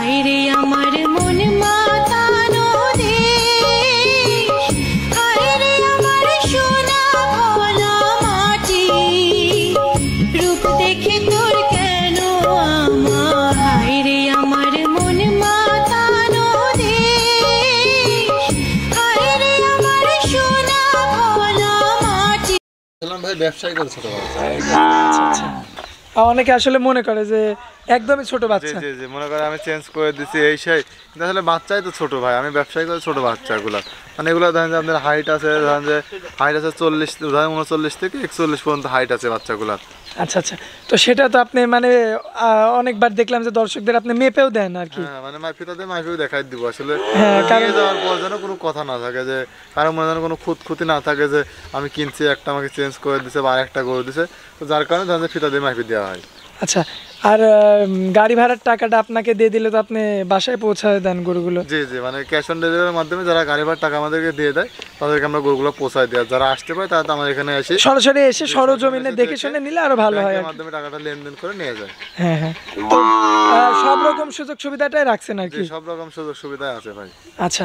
হায়রে আমার মন মাতানো দেশ, হায়রে আমার সোনা ভোলা মাটি, রূপ দেখে তোর কেন আমার, হায়রে আমার মন মাতানো দেশ, হায়রে আমার সোনা ভোলা মাটি। ভাই ব্যবসায়ী করে ছোট অনেকে আসলে মনে করে যে একদমই ছোট বাচ্চা, জি জি মনে করে আমি চেঞ্জ করে দিছি এই সেই, কিন্তু আসলে বাচ্চাই তো ছোট ভাই, আমি ব্যবসায়ী করে ছোট বাচ্চাগুলো, মানে এগুলো ধরেন যে আপনার হাইট আছে, ধরেন যে হাইট আছে 39 থেকে 41 পর্যন্ত হাইট আছে বাচ্চাগুলার। আচ্ছা আচ্ছা, তো সেটা তো আপনি মানে অনেকবার দেখলাম যে দর্শকদের আপনি মেপেও দেন আর কি। হ্যাঁ মানে মাইফিটাতে মাইফিও দেখাই দিব আসলে, কারণ নিয়ে যাওয়ার পর যেন কোনো কথা না থাকে, যে কারো মনে যেন কোনো খুঁতখুতি না থাকে যে আমি কিনছি একটা আমাকে চেঞ্জ করে দিছে বা আরেকটা করে দিছে, তো যার কারণে ধরেন যে ফিতা দিয়ে মাইফি দেওয়া হয়। আচ্ছা, আর গাড়ি ভাড়ার টাকাটা আপনাকে দিয়ে দিলে তো আপনি বাসায় পৌঁছায় দেন গরুগুলো? জি জি, মানে ক্যাশ অন ডেলিভারির মাধ্যমে যারা গাড়ি ভাড়ার টাকা আমাদেরকে দিয়ে দেয় তাদেরকে আমরা গরুগুলো পৌঁছায় দেওয়া, যারা আসতে পারে তারা তো আমাদের এখানে এসে সরাসরি এসে সরজমিনে দেখে শুনে নিলে আরো ভালো হয়, ব্যাংকের মাধ্যমে টাকাটা লেনদেন করে নিয়ে যায়। হ্যাঁ হ্যাঁ, সব রকম সুযোগ সুবিধাটাই রাখছেন আর কি? সব রকম সুযোগ সুবিধা আছে ভাই। আচ্ছা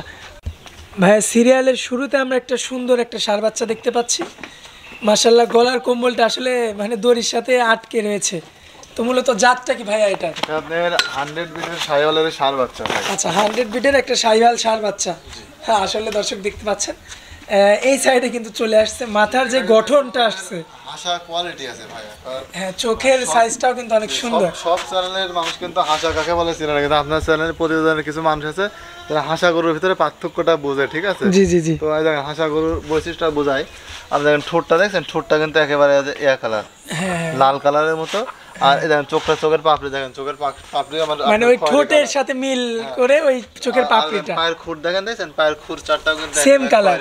ভাইয়া, সিরিয়ালের শুরুতে আমরা একটা সুন্দর একটা ষাঁড় বাচ্চা দেখতে পাচ্ছি, মাশাআল্লাহ গলার কম্বলটা আসলে মানে দড়ির সাথে আটকে রয়েছে, তো মূলত জাতটা কি ভাইয়া এটা? আপনার 100 বিটের শাহিওয়ালের ষাঁড় বাচ্চা ভাই। আচ্ছা, 100 বিটের একটা শাহিওয়াল ষাঁড় বাচ্চা। হ্যাঁ আসলে দর্শক দেখতে পাচ্ছেন এই সাইডে কিন্তু চলে আসছে, মাথার যে গঠনটা আসছে, হাসা কোয়ালিটি আছে ভাই। হ্যাঁ চোখের সাইজটাও কিন্তু অনেক সুন্দর। সব চ্যানেলের মানুষ কিন্তু হাসা কাকে বলে চিনে না, কিন্তু আপনার চ্যানেলের প্রতিবেদনের কিছু মানুষ আছে যারা হাসা গরুর ভিতরে পার্থক্যটা বোঝে, ঠিক আছে? জি জি জি। তো এই দেখেন হাসা গরুর বৈশিষ্ট্য বোঝায়। আপনি দেখেন ঠোঁটটা দেখছেন, ঠোঁটটা কিন্তু একেবারে ইয়া কালার, লাল কালারের মতো, আর এই দেখেন চোখের পাপড়ি দেখেন, চোখের পাপড়ি আমার মানে ওই ঠোঁটের সাথে মিল করে ওই চোখের পাপড়িটা, পায়ের খুর দেখেন, দেখছেন পায়ের খুর চারটাও কিন্তু সেম কালার,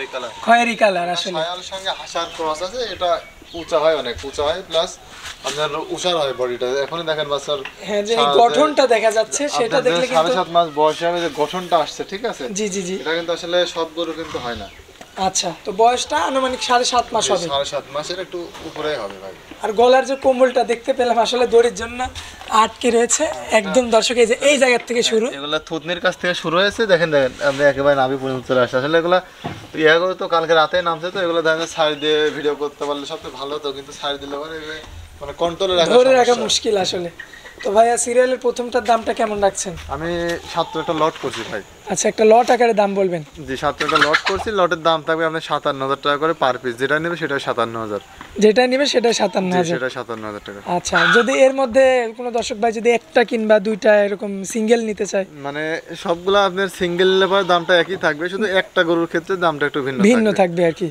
খয়েরি কালার। আসলে শাহিওয়ালের সঙ্গে হাসার ক্রস আছে, এটা উঁচা হয়, অনেক উঁচা হয়, প্লাস আপনার উষার হয় বডিটা। এখনই দেখেন বাচ্চার হ্যাঁ যে গঠনটা দেখা যাচ্ছে, সেটা দেখলে কিন্তু 7.5 মাস বয়সে হবে যে গঠনটা আসছে, ঠিক আছে? জি জি জি, এটা কিন্তু আসলে সব গরু কিন্তু হয় না। আচ্ছা, তো বয়সটা আনুমানিক 7.5 মাস হবে, 7.5 মাসের একটু উপরেই হবে ভাই। আর গলার যে কম্বলটা দেখতে পেলাম আসলে দড়ির জন্য আটকে রয়েছে একদম। দর্শক এই যে এই জায়গা থেকে শুরু, এগুলা থুতনির কাছ থেকে শুরু হয়েছে, দেখেন দেখেন আপনি একেবারে নাভি পর্যন্ত চলে আসছে। আসলে এগুলা ইয়াগুলো তো কালকে রাতে নামছে, তো এগুলো দেখেন সাইড দিয়ে ভিডিও করতে পারলে সবচেয়ে ভালো হতো, কিন্তু সাইড দিলে মানে কন্ট্রোলে ধরে রাখা মুশকিল আসলে। তো ভাইয়া সিরিয়ালের প্রথমটার দামটা কেমন রাখছেন? আমি 7টা লট করছি ভাই। আচ্ছা, একটা লট আকারে দাম বলবেন? জি 7টা লট করছি, লটের দাম থাকবে আপনার 57,000 টাকা করে পার পিস, যেটা নেবে সেটা 57,000, যেটা নেবে সেটা 57,000, সেটা 57,000 টাকা। আচ্ছা, যদি এর মধ্যে কোনো দর্শক ভাই যদি একটা কিংবা দুইটা এরকম সিঙ্গেল নিতে চায়, মানে সবগুলা আপনার সিঙ্গেল লেবার দামটা একই থাকবে, শুধু একটা গরুর ক্ষেত্রে দামটা একটু ভিন্ন থাকবে আর কি।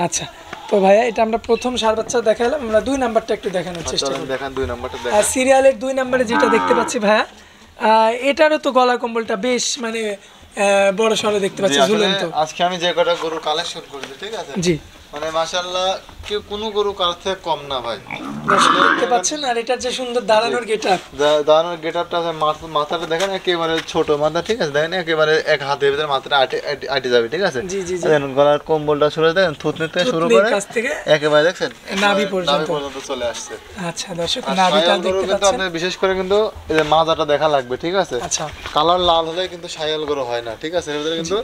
আচ্ছা, তো ভাইয়া এটা আমরা প্রথম ষাঁড় বাচ্চা দেখালাম, আমরা 2 নাম্বারটা একটু দেখানোর চেষ্টা করব। দেখেন 2 নাম্বারটা দেখেন। আর সিরিয়ালের 2 নাম্বারে যেটা দেখতে পাচ্ছি ভাইয়া, এটারও তো গলা কম্বলটা বেশ মানে বড় সড়ো দেখতে পাচ্ছি, ঝুলন্ত। আজকে আমি যে কটা গরু কালেকশন করেছি, ঠিক আছে? জি, মানে মাশাআল্লাহ কেউ কোনো গরু কার থেকে কম না ভাই, দেখতে পাচ্ছেন। আর এটার যে সুন্দর দাঁড়ানোর গেটআপ, দাঁড়ানোর গেটআপটা আছে, মাথাটা দেখেন একেবারে ছোট মাথা, ঠিক আছে? দেখেন একেবারে এক হাতের ভিতরে মাথাটা আটে যাবে, ঠিক আছে? জি জি জি। দেখেন গলার কম্বলটা শুরু দেখেন, থুতনি থেকে শুরু করে একেবারে দেখছেন নাভি পর্যন্ত চলে আসছে। আচ্ছা দর্শক, নাভিটা দেখতে পাচ্ছেন। আপনি বিশেষ করে কিন্তু এই যে মাজাটা দেখা লাগবে, ঠিক আছে? আচ্ছা, কালার লাল হলে কিন্তু শাহিওয়াল গরু হয় না, ঠিক আছে? এর ভিতরে কিন্তু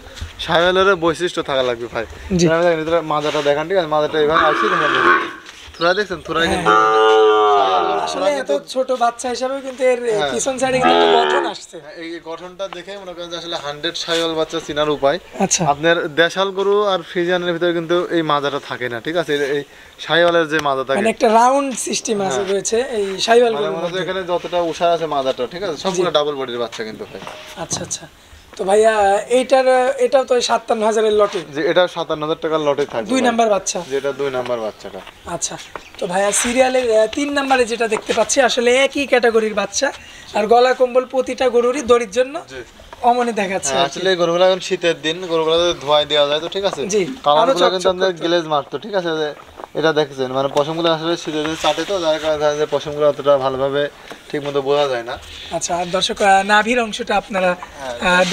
শাহিওয়ালের বৈশিষ্ট্য থাকা লাগবে ভাই। মাজাটা দেখান, ঠিক আছে? মাজাটা এভাবে আসি, দেখেন থোড়া দেখছেন, থোড়া কিন্তু আসলে এত ছোট বাচ্চা হিসাবে কিন্তু এর পিছন সাইডে কিন্তু একটা গঠন আসছে। এই গঠনটা দেখে মনে করেন যে আসলে 100 শাহিওয়াল বাচ্চা চিনার উপায়। আচ্ছা, আপনার দেশাল গরু আর ফ্রিজিয়ানের ভিতরে কিন্তু এই মাজাটা থাকে না, ঠিক আছে? এই শাহিওয়ালের যে মাজা থাকে, মানে একটা রাউন্ড সিস্টেম আছে রয়েছে এই শাহিওয়াল গরুর মধ্যে। এখানে যতটা উষা আছে মাজাটা, ঠিক আছে? সবগুলো ডাবল বডির বাচ্চা কিন্তু ভাই। আচ্ছা আচ্ছা, তো ভাইয়া এটাও তো 57,000 এর লটে, যে এটা 57,000 টাকার লটে থাকে 2 নাম্বার বাচ্চা, যেটা 2 নাম্বার বাচ্চাটা। আচ্ছা, তো ভাইয়া সিরিয়ালের 3 নাম্বারে যেটা দেখতে পাচ্ছি আসলে একই ক্যাটাগরির বাচ্চা, আর গলা কম্বল প্রতিটা গরুরই দড়ির জন্য অমনে দেখাচ্ছে আর কি। আসলে এই গরুগুলো এখন শীতের দিন, গরুগুলো যদি ধোয়াই দেওয়া যায় তো ঠিক আছে, জি, কালারগুলো আরো কিন্তু চকচক আমাদের করতো। গ্লেজ মারতো ঠিক আছে। এটা দেখছেন মানে পশমগুলো আসলে শীতের দিন চাটে তো, যার কারণে দেখা যায় পশমগুলো অতটা ভালোভাবে ঠিক মতো বোঝা যায় না। আচ্ছা, আর দর্শক নাভির অংশটা আপনারা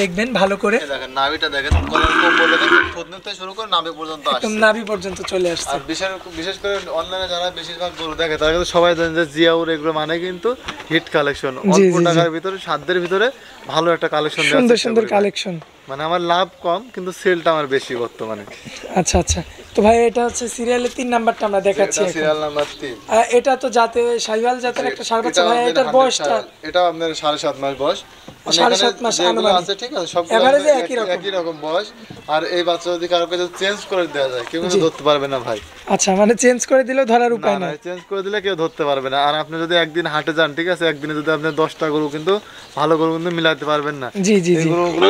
দেখবেন ভালো করে, এই দেখেন নাভিটা দেখেন, গলার কম্বল দেখেন, থুতনি থেকে শুরু করে নাভি পর্যন্ত একদম আসছে। নাভি পর্যন্ত চলে আসছে। আর বিশেষ করে অনলাইনে যারা বেশিরভাগ গরু দেখে তারা কিন্তু সবাই জানেন যে জিয়াউর এগুলো মানে কিন্তু হিট কালেকশন, জি, অল্প জি, জি। টাকার ভিতরে সাধ্যের ভিতরে ভালো একটা কালেকশন সুন্দর সুন্দর কালেকশন। মানে আমার লাভ কম কিন্তু সেলটা আমার বেশি বর্তমানে। আচ্ছা আচ্ছা, তো ভাই এটা হচ্ছে সিরিয়ালের 3 নাম্বারটা আমরা দেখাচ্ছি এখন। Serial number 3। এটা তো জাতে শাহিওয়াল জাতের একটা ষাঁড় বাচ্চা ভাই, এটার বয়সটা এটা আপনার 7.5 মাস বয়স। মানে 7.5 এখানে মাস যেগুলো আনুমানিক। আছে ঠিক আছে সব Average এ একই রকম। একই রকম বয়স। আর এই বাচ্চা যদি কারো কাছে চেঞ্জ করে দেওয়া যায় কেউ কিন্তু ধরতে পারবে না ভাই। আচ্ছা, মানে চেঞ্জ করে দিলেও ধরার না উপায় না, নাই। চেঞ্জ করে দিলে কেউ ধরতে পারবে না। আর আপনি যদি একদিন হাটে যান ঠিক আছে, একদিনে যদি আপনি 10টা গরু কিন্তু ভালো গরু কিন্তু মিলাতে পারবেন না। জি জি এই জি। গরুগুলো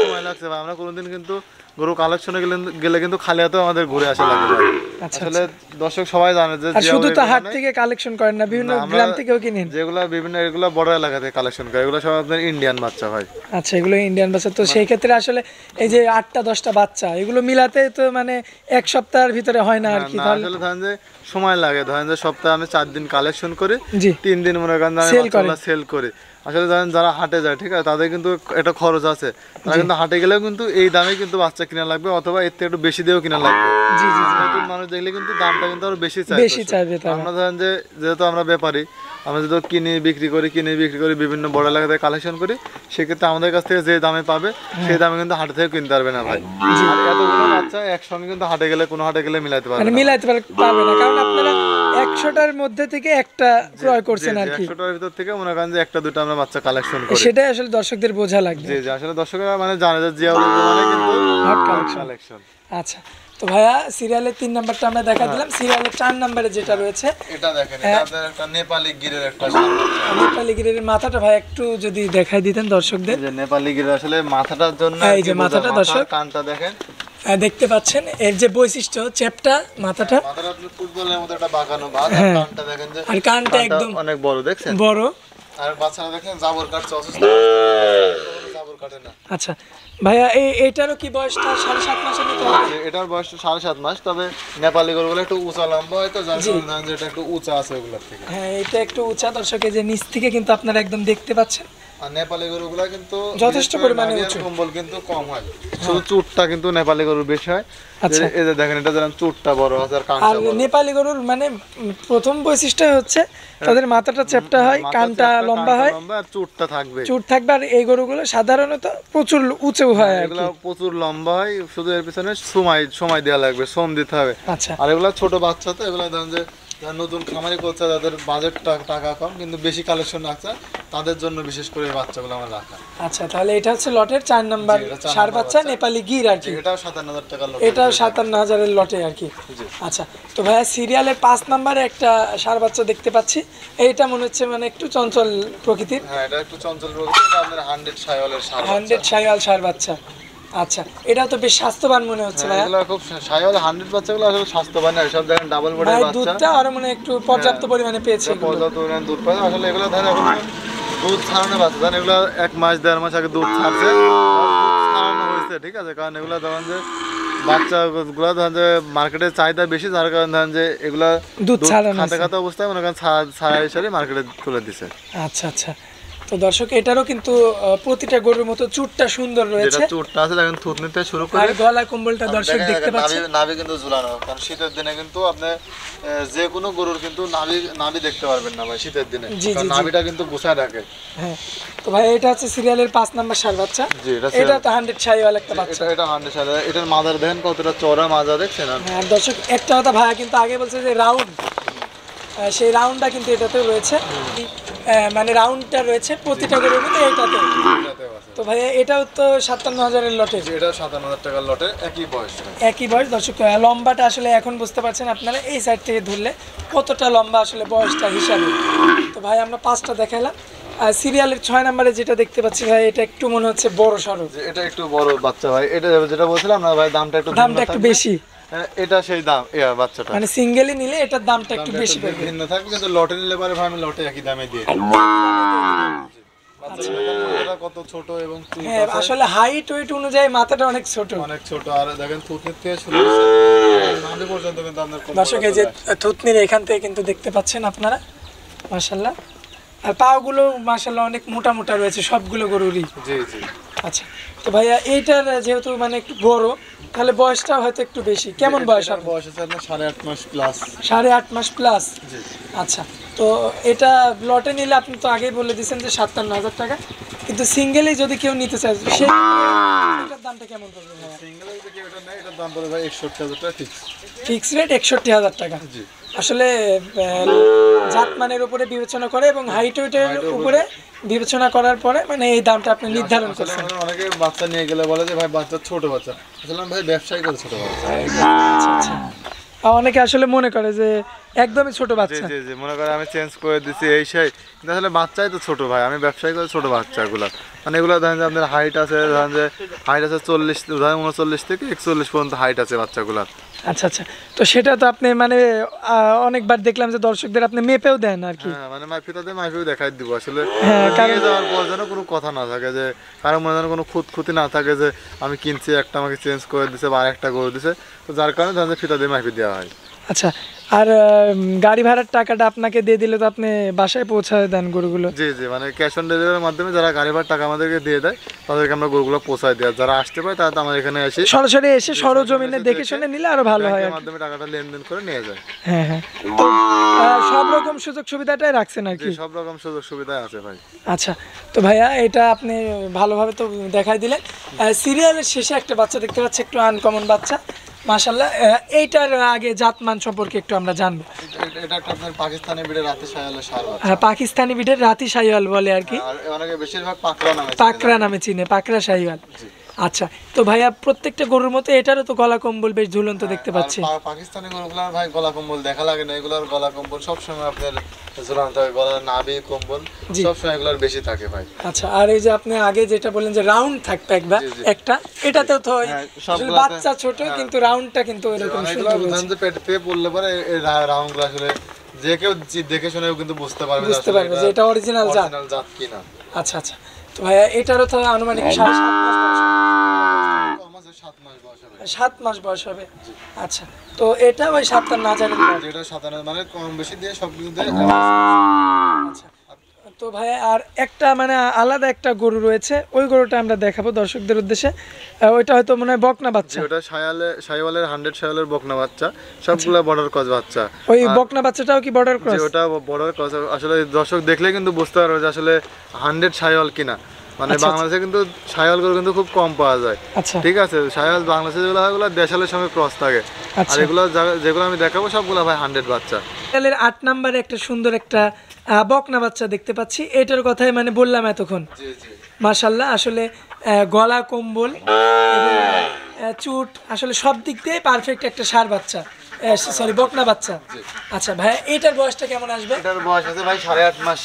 সময় লাগছে ভাই। আমরা কোনোদিন কিন্তু গরু কালেকশনে গেলে কিন্তু খালি হাতেও আমাদের ঘুরে আসা লাগে ভাই। আচ্ছা, আসলে দর্শক সবাই জানে যে আর শুধু তো জিয়াউর হাট এগুলো থেকে কালেকশন করেন না, বিভিন্ন না, আমরা গ্রাম থেকেও কিনেন। যেগুলা বিভিন্ন এগুলা বড় এলাকা থেকে কালেকশন করে, এগুলো সব আপনার ইন্ডিয়ান বাচ্চা ভাই। আচ্ছা, এগুলো ইন্ডিয়ান বাচ্চা, তো সেই ক্ষেত্রে আসলে এই যে 8টা 10টা বাচ্চা এগুলো মিলাতে তো মানে 1 সপ্তাহের ভিতরে হয় না আর কি, না, তাহলে আসলে ধরেন যে সময় লাগে, ধরেন যে সপ্তাহে আমি 4 দিন কালেকশন করি, জি 3 দিন মনে করেন আমি Sell করেন। সেল করি। আসলে ধরেন যারা হাটে যায় ঠিক আছে, তাদের কিন্তু একটা খরচ আছে, তারা কিন্তু হাটে গেলেও কিন্তু এই দামে কিন্তু বাচ্চা কিনা লাগবে, অথবা এর থেকে একটু বেশি দিয়েও কিনা লাগবে। জি জি জি। নতুন মানুষ দেখলে কিন্তু দামটা কিন্তু আরো বেশি বেশি চাইবে তারা। আমরা ধরেন যে যেহেতু আমরা ব্যাপারী, আমরা যদি কিনে বিক্রি করি বিভিন্ন বড় এলাকা থেকে কালেকশন করি, সেক্ষেত্রে আমাদের কাছ থেকে যে দামে পাবে সেই দামে কিন্তু হাটে থেকে কিনতে পারবে না ভাই। আর এতগুলো বাচ্চা একসঙ্গে কিন্তু কোনো হাটে গেলে মিলাতে পারবে মানে না। মিলাইতে পারবে না, কারণ আপনারা 100টার মধ্যে থেকে একটা ক্রয় করছেন আর কি। 100টার ভিতর থেকে মনে করেন যে একটা দুটো আমরা বাচ্চা কালেকশন করি। সেটাই আসলে দর্শকদের বোঝা লাগবে। জি জি, আসলে দর্শকরা মানে জানে যে জিয়াউর মানে কিন্তু Hot collection। কালেকশন। আচ্ছা, তো ভাইয়া সিরিয়ালের 3 নাম্বারটা আমরা দেখা দিলাম, সিরিয়ালের 4 নাম্বারে যেটা রয়েছে এটা দেখেন, এটা আপনার একটা নেপালি গিরের একটা ষাঁড় বাচ্চা। নেপালি গিরের মাথাটা ভাই একটু যদি দেখাই দিতেন দর্শকদের। যে নেপালি গিরের আসলে মাথাটার জন্য এই যে কি বোঝা, মাথাটা দর্শক। কানটা দেখেন, দেখতে পাচ্ছেন এর যে বৈশিষ্ট্য, চ্যাপটা মাথাটা, মাথাটা আপনি ফুটবলের মতো একটা বাঁকানো ভাগ, আর হ্যাঁ। কানটা দেখেন যে আর কানটা একদম অনেক বড় দেখছেন। বড়। আর বাচ্চারা দেখেন জাবর কাটছে, অসুস্থ জাবর কাটে না। আচ্ছা ভাইয়া, এইটারও কি বয়সটা 7.5 মাসের মতো হবে? যে এটার বয়স 7.5 মাস, তবে নেপালি গরুগুলো একটু উঁচা লম্বা হয় তো, যার জি। কারণে ধরেন যে এটা একটু উঁচা আছে ওগুলোর থেকে। হ্যাঁ, এটা একটু উঁচা দর্শকের যে নিচ থেকে কিন্তু আপনারা একদম দেখতে পাচ্ছেন। আর নেপালি গরুগুলা কিন্তু যথেষ্ট বিশেষ করে পরিমাণে নাভি আর উঁচু। কম্বল কিন্তু কম হয়, শুধু চুটটা কিন্তু নেপালি গরুর বেশি হয়। আচ্ছা। এই যে দেখেন, এটা যেরকম চুটটা বড় আছে আর আর কানটা বড়। নেপালি গরুর মানে প্রথম বৈশিষ্ট্য হচ্ছে তাদের মাথাটা চ্যাপ্টা হয়, মাথা কানটা চ্যাপ্টা, লম্বা কানটা হয়, লম্বা আর চুটটা থাকবে। চুট থাকবে। আর এই গরুগুলো সাধারণত প্রচুর উঁচু হয় আর এগুলা কি। প্রচুর লম্বা হয়, শুধু এর পিছনে সময় দেওয়া লাগবে, শ্রম দিতে হবে। আচ্ছা আর এগুলা ছোট বাচ্চা তো, এগুলা ধরেন যে যারা নতুন খামারি করছে, যাদের বাজেট টাকা কম কিন্তু বেশি কালেকশন রাখছে, তাদের জন্য বিশেষ করে এই বাচ্চাগুলো আমার রাখা। আচ্ছা, তাহলে এটা হচ্ছে লটের 4 নাম্বার জি, এটা 4 ষাঁড় নাম্বার বাচ্চা, বাচ্চা। নেপালি গির আর কি। এটাও 57,000 টাকা লোক। এটাও 57,000-এর লটে আর কি। জি। আচ্ছা, তো ভাইয়া সিরিয়ালের 5 নাম্বারে একটা ষাঁড় বাচ্চা দেখতে পাচ্ছি, এইটা মনে হচ্ছে মানে একটু চঞ্চল প্রকৃতির, হ্যাঁ, এটা একটু চঞ্চল প্রকৃতির, এটা আপনার 100 শাইওয়ালের ষাঁড় 100 শাহিওয়াল ষাঁড় বাচ্চা। আচ্ছা, এটা তো বেশ স্বাস্থ্যবান মনে হচ্ছে ভাইয়া। এগুলো খুব শাইওয়াল 100 বাচ্চাগুলো আসলে স্বাস্থ্যবান, সব দেখেন ডাবল বডির ভাই বাচ্চা, দুধটা আরো মানে একটু পর্যাপ্ত পরিমাণে পেয়েছে এগুলো। পর্যাপ্ত পরিমাণে দুধ পায়। আসলে এগুলো ধরেন এখন দুধ ছাড়ানো বাচ্চা, ধরেন এগুলো 1 মাস 1.5 মাস আগে দুধ ছাড়ছে, দুধ ছাড়ানো হয়েছে ঠিক আছে, কারণ এগুলো ধরেন যে বাচ্চাগুলো ধরেন যে মার্কেটে চাহিদা বেশি, যার কারণে ধরেন যে এগুলা দুধ ছাড়ানো খাতে হয়েছে। খাতে অবস্থায় মনে করেন ছাড়া হিসাবে মার্কেটে তুলে দিছে। আচ্ছা আচ্ছা, তো দর্শক এটারও কিন্তু প্রতিটা গরুর মতো চুটটা সুন্দর যেটা রয়েছে, চুটটা আছে দেখেন থুতনি থেকে শুরু আর করে গলা কম্বলটা দর্শক দেখতে পাচ্ছেন। নাভি কিন্তু ঝুলানো, কারণ শীতের দিনে কিন্তু আপনি যে কোনো গরুর কিন্তু নাভি দেখতে পারবেন না ভাই শীতের দিনে, জি, কারণ জি, জি। নাভিটা কিন্তু গুছায় রাখে। হ্যাঁ, তো ভাই এটা হচ্ছে সিরিয়ালের 5 নাম্বার ষাঁড় বাচ্চা। জি, এটা এটা তো 100 শাহিওয়াল একটা বাচ্চা। এটা 100 সালে, এটার মাদার দেখেন কতটা চওড়া মাজা দেখছেন। আর হ্যাঁ, আর দর্শক একটা কথা ভাইয়া কিন্তু আগে বলছে যে রাউন্ড, সেই রাউন্ডটা কিন্তু এটাতেও রয়েছে, মানে রাউন্ডটা রয়েছে প্রতিটা গরুর মধ্যে এইটাতে। এটাতেও আছে। তো ভাইয়া এটাও তো 57,000-এর লটে, এটা 57,000 টাকার লটে, একই বয়স। একই বয়স। দর্শক লম্বাটা আসলে এখন বুঝতে পারছেন আপনারা এই সাইড থেকে ধরলে কতটা লম্বা আসলে বয়সটা হিসাবে। তো ভাই আমরা 5টা দেখালাম। আর সিরিয়ালের 6 নম্বরে যেটা দেখতে পাচ্ছি ভাই, এটা একটু মনে হচ্ছে বড় সড়ো, যে এটা একটু বড় বাচ্চা ভাই, এটা যেটা বলছিলাম না ভাই, দামটা একটু দামটা ভিন্ন একটু থাকবে। বেশি, হ্যাঁ, এটা সেই দাম বাচ্চাটা মানে সিঙ্গেলি নিলে এটার দামটা একটু দামটা বেশি একটু পড়বে। ভিন্ন থাকবে, কিন্তু লটে নিলে পরে ভাই আমি লটে একই দামে দিয়ে দিই। মাথাটা কত ছোট এবং চুল হ্যাঁ আসলে হাইট ওয়েট অনুযায়ী মাথাটা অনেক ছোট। অনেক ছোট। আর দেখেন থুতনির থেকে শুরু করে নাভি পর্যন্ত কিন্তু আপনার দর্শক এই যে থুতনির এখান থেকে কিন্তু দেখতে পাচ্ছেন আপনারা মাশাআল্লাহ। আর পাগুলো মাশাআল্লাহ অনেক মোটা মোটা রয়েছে সবগুলো গরুরই। জি জি। আচ্ছা তো ভাইয়া এইটার যেহেতু মানে একটু বড় তাহলে বয়সটা হয়তো একটু বেশি। কেমন বয়স হবে? বয়স আছে আপনার 8.5 মাস প্লাস। 8.5 মাস প্লাস। জি। আচ্ছা তো এটা লটে নিলে আপনি তো আগেই বলে দিয়েছেন যে 57,000 টাকা, কিন্তু সিঙ্গেলি যদি কেউ নিতে চায় সেই এটার দামটা কেমন পড়বে ভাইয়া? সিঙ্গেল যদি কেউ এটা নেয় এটার দাম পড়বে ভাই 61,000 টাকা ফিক্স। ফিক্স রেট 61,000 টাকা। জি। আসলে জাতমানের উপরে বিবেচনা করে এবং হাইট ওয়েটের উপরে বিবেচনা করার পরে মানে এই দামটা আপনি নির্ধারণ করছেন। অনেকে বাচ্চা নিয়ে গেলে বলে যে ভাই বাচ্চা ছোট বাচ্চা, আসলে ভাই ব্যবসায়ী করে ছোট বাচ্চা। আচ্ছা আচ্ছা। আর অনেকে আসলে মনে করে যে একদমই ছোট জি বাচ্চা। জি জি, মনে করে আমি চেঞ্জ করে দিছি এই সেই, কিন্তু আসলে বাচ্চাই তো ছোট ভাই, আমি ব্যবসায়ী করে ছোট বাচ্চাগুলো। মানে এগুলো ধরেন যে আপনার হাইট আছে, ধরেন যে হাইট আছে 40, ধরেন 39 থেকে 41 পর্যন্ত হাইট আছে বাচ্চাগুলো। আচ্ছা আচ্ছা। তো সেটা তো আপনি মানে অনেকবার দেখলাম যে দর্শকদের আপনি মেপেও দেন আর কি। হ্যাঁ মানে মাইফিটাতে মাইফিও দেখাই দিব আসলে। হ্যাঁ, নিয়ে যাওয়ার পর যেন কোনো কথা না থাকে যে কারো মনে যেন কোনো খুঁতখুতি না থাকে যে আমি কিনছি একটা আমাকে চেঞ্জ করে দিছে বা আরেকটা করে দিছে, তো যার কারণে ধরেন যে ফিতা দিয়ে মাইফি দেওয়া হয়। আচ্ছা আর গাড়ি ভাড়ার টাকাটা আপনাকে দিয়ে দিলে তো আপনি বাসায় পৌঁছায় দেন গরুগুলো? জি জি, মানে ক্যাশ অন ডেলিভারির মাধ্যমে যারা গাড়ি ভাড়ার টাকা আমাদেরকে দিয়ে দেয় তাদেরকে আমরা গরুগুলো পৌঁছায় দেওয়া, যারা আসতে পারে তারা তো আমার এখানে এসে সরাসরি এসে সরজমিনে দেখে শুনে নিলে আরো ভালো হয় আর ব্যাংকের কি। মাধ্যমে টাকাটা লেনদেন করে নিয়ে যায়। হ্যাঁ হ্যাঁ। তো সব রকম সুযোগ সুবিধাটাই রাখছেন আর জি, কি। সব রকম সুযোগ সুবিধা আছে ভাই। আচ্ছা তো ভাইয়া এটা আপনি ভালোভাবে তো দেখাই দিলেন। সিরিয়ালের শেষে একটা বাচ্চা দেখতে পাচ্ছি, একটু আনকমন বাচ্চা মাশাআল্লাহ। এইটার আগে জাতমান সম্পর্কে একটু আমরা জানবো। এটা একটা আপনার পাকিস্তানি বিড়ের রাতে শায়ালের ষাঁড় বাচ্চা। পাকিস্তানি বিটের রাতি শাহিওয়াল বলে আর কি। আর অনেকে বেশিরভাগ পাকড়া নামে চেনে। পাকড়া নামে চিনে, পাকড়া শাহিওয়াল। আচ্ছা তো ভাইয়া প্রত্যেকটা গরুর মতো এটারও তো গলা কম্বল বেশ ঝুলন্ত দেখতে পাচ্ছি। আর পাকিস্তানি গরুগুলোর ভাই গলা কম্বল দেখা লাগে না, এগুলোর গলা কম্বল সবসময় আপনার ঝুলানো থাকে, গলার নাভি কম্বল সবসময় এগুলোর বেশি থাকে ভাই। আচ্ছা আর এই যে আপনি আগে যেটা বললেন যে রাউন্ড থাকবে একবার একটা, এটাতেও তো আসলে বাচ্চা ছোট কিন্তু রাউন্ডটা কিন্তু এরকম এগুলো সুন্দর ধরেন যে পেট থেকে পড়লে পরে এই রাউন্ডগুলো আসলে যে কেউ দেখে শুনেও কিন্তু বুঝতে পারবে যে এটা অরিজিনাল জাত কিনা। আচ্ছা আচ্ছা। তো ভাইয়া এটারও তো আনুমানিক 7.5 মাস বয়স হবে। 7 মাস বয়স হবে। আচ্ছা তো এটা ওই 57,000 যেটা 57 মানে কম বেশি দিয়ে সব কিছু দিয়ে। আচ্ছা তো ভাই আর একটা মানে আলাদা একটা গরু রয়েছে, ওই গরুটা আমরা দেখাবো দর্শকদের উদ্দেশ্যে। ওইটা হয়তো মনে হয় বকনা বাচ্চা। ওটা শাহিওয়ালের 100 শাহিওয়ালের বকনা বাচ্চা, সবগুলা বর্ডার ক্রস বাচ্চা। ওই বকনা বাচ্চাটাও কি বর্ডার ক্রস? ওটা বর্ডার ক্রস। আসলে দর্শক দেখলে কিন্তু বুঝতে পারবে যে আসলে 100 শাহিওয়াল কিনা। মানে বাংলাদেশে কিন্তু শাহিওয়াল গরু কিন্তু খুব কম পাওয়া যায়। আচ্ছা ঠিক আছে, শাহিওয়াল বাংলাদেশে যেগুলো হয় ওগুলো দেশালের সঙ্গে ক্রস থাকে। আর এগুলো যেগুলো আমি দেখাবো সবগুলো ভাই 100 বাচ্চা। এর 8 নম্বরে একটা সুন্দর একটা বকনা বাচ্চা দেখতে পাচ্ছি, এটার কথাই মানে বললাম এতক্ষণ। জি জি মাশাআল্লাহ আসলে গলা কম্বল এবং চুট আসলে সব দিক দিয়ে পারফেক্ট একটা ষাঁড় বাচ্চা, সরি বকনা বাচ্চা। আচ্ছা ভাই এটার বয়সটা কেমন আসবে? এটার বয়স আছে ভাই 8.5 মাস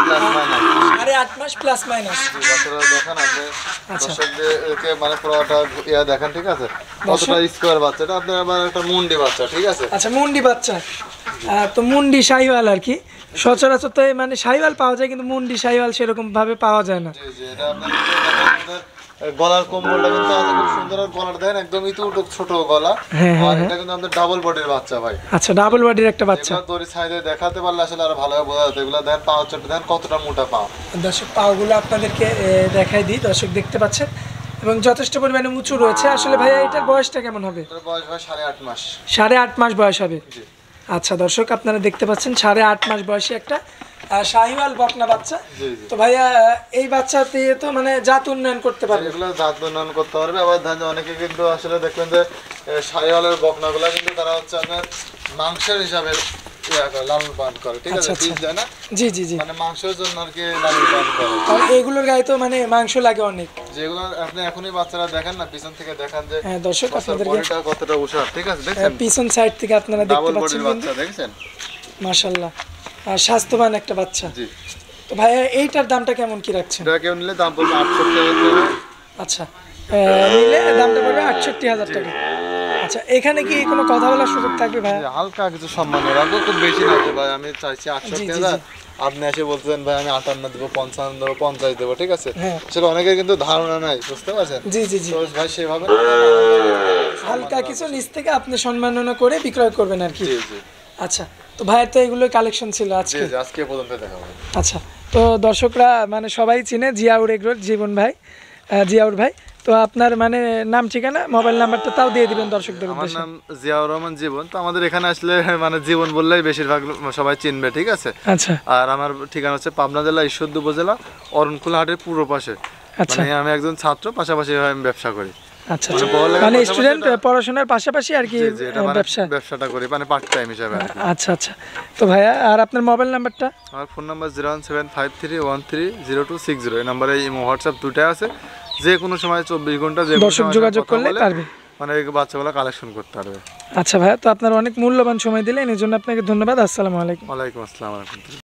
প্লাস মাইনাস। 8.5 মাস প্লাস মাইনাস। বাচ্চারা দেখেন আপনি দর্শকদেরকে মানে পুরোটা দেখেন, ঠিক আছে? কতটা স্কোয়ার বাচ্চা, এটা আপনার আবার একটা মুন্ডি বাচ্চা, ঠিক আছে? আচ্ছা মুন্ডি বাচ্চা। তো মুন্ডি শাহিওয়াল আর কি, সচরাচর তো মানে শাহিওয়াল পাওয়া যায় কিন্তু মুন্ডি শাহিওয়াল সেরকম ভাবে পাওয়া যায় না। জি জি, এটা আপনার গলার কম্বলটা কিন্তু আছে খুব সুন্দর, আর গলার দেখেন একদম ইতুটুক ছোট গলা। আর এটা কিন্তু আমাদের ডাবল বডির বাচ্চা ভাই। আচ্ছা ডাবল বডির একটা বাচ্চা। এগুলো দড়ি সাইডে দেখাতে পারলে আসলে আরো ভালোভাবে বোঝা যেত। এগুলো দেখেন পাও চটটা দেখেন কতটা মোটা পাও। দর্শক পাগুলো আপনাদেরকে দেখাই দিই, দর্শক দেখতে পাচ্ছেন এবং যথেষ্ট পরিমাণে উঁচু রয়েছে। আসলে ভাইয়া এটার বয়সটা কেমন হবে? এটার বয়স ভাই 8.5 মাস। 8.5 মাস বয়স হবে। আচ্ছা দর্শক আপনারা দেখতে পাচ্ছেন 8.5 মাস বয়সী একটা শাহিওয়াল বকনা বাচ্চা। তো ভাইয়া এই বাচ্চা দিয়ে তো মানে জাত উন্নয়ন করতে পারবে? এগুলো জাত উন্নয়ন করতে পারবে। আবার অনেকে কিন্তু আসলে দেখবেন যে শাহিওয়ালের বকনাগুলো কিন্তু তারা হচ্ছে আপনার মাংসের হিসাবে লালন পালন করে, ঠিক আছে? বীজ দেয় না? জি জি জি, মানে মাংসের জন্য আর কি লালন পালন করে। আর এগুলোর গায়ে তো মানে মাংস লাগে অনেক। যেগুলো আপনি এখনই বাচ্চারা দেখেন না, পিছন থেকে দেখান যে হ্যাঁ দর্শক আপনাদেরকে বডিটা কতটা উষার, ঠিক আছে? দেখেন পিছন সাইড থেকে আপনারা দেখতে ডাবল পাচ্ছেন বডির কিন্তু বাচ্চা, দেখেন? মাশাআল্লাহ আর স্বাস্থ্যবান একটা বাচ্চা। জি। তো ভাইয়া এইটার দামটা কেমন কি রাখছেন? এটা কেউ নিলে দাম পড়বে 68,000 টাকা। আচ্ছা নিলে দামটা পড়বে 68,000 টাকা। আচ্ছা এখানে কি কোনো কথা বলার সুযোগ থাকবে ভাই? হালকা কিছু সম্মান রাখবো, খুব বেশি না ভাই। আমি চাইছি 68,000, আপনি এসে বলতেছেন ভাই আমি 58 দেবো, 55 দেবো, 50 দেবো, ঠিক আছে? হ্যাঁ। আসলে অনেকের কিন্তু ধারণা নাই, বুঝতে পারছেন? জি জি জি তো ভাই সেভাবে হালকা কিছু নিচ থেকে আপনি সম্মাননা করে বিক্রয় করবেন আর কি। জি জি আচ্ছা, তো ভাইয়ের তো এগুলো কালেকশন ছিল জি আজকে। জি, আজকে পর্যন্ত দেখাবো। আচ্ছা, তো দর্শকরা মানে সবাই চিনে জিয়াউর এগ্রোর জীবন ভাই, জিয়াউর ভাই। তো আপনার মানে নাম ঠিকানা মোবাইল নাম্বারটা তাও দিয়ে দিবেন দর্শকদের আমার উদ্দেশ্যে। নাম জিয়াউর রহমান জীবন। তো আমাদের এখানে আসলে মানে জীবন বললেই বেশিরভাগ সবাই চিনবে, ঠিক আছে? আচ্ছা আর আমার ঠিকানা হচ্ছে পাবনা জেলা ঈশ্বরদী উপজেলা অরণখোলা হাটের পূর্ব পাশে। আচ্ছা মানে আমি একজন ছাত্র, পাশাপাশি আমি ব্যবসা করি। আচ্ছা মানে আচ্ছা। পড়ালেখার মানে পাশাপাশি স্টুডেন্ট এটা- পড়াশোনার পাশাপাশি আর কি জি জি, এটা মানে ব্যবসা। ব্যবসাটা করি মানে পার্ট টাইম হিসাবে আর কি। আচ্ছা আচ্ছা। তো ভাইয়া আর আপনার মোবাইল নাম্বারটা? আমার ফোন নাম্বার 01753130260। এই নাম্বারে ইমো হোয়াটসঅ্যাপ দুটাই আছে। যে কোনো সময় 24 ঘন্টা যে কোনো দর্শক সময় যোগাযোগ কথা করলে বলে পারবে। মানে এই বাচ্চাগুলো কালেকশন করতে পারবে। আচ্ছা ভাইয়া, তো আপনার অনেক মূল্যবান সময় দিলেন, এই জন্য আপনাকে ধন্যবাদ। আসসালামু আলাইকুম। ওয়ালাইকুম আসসালাম।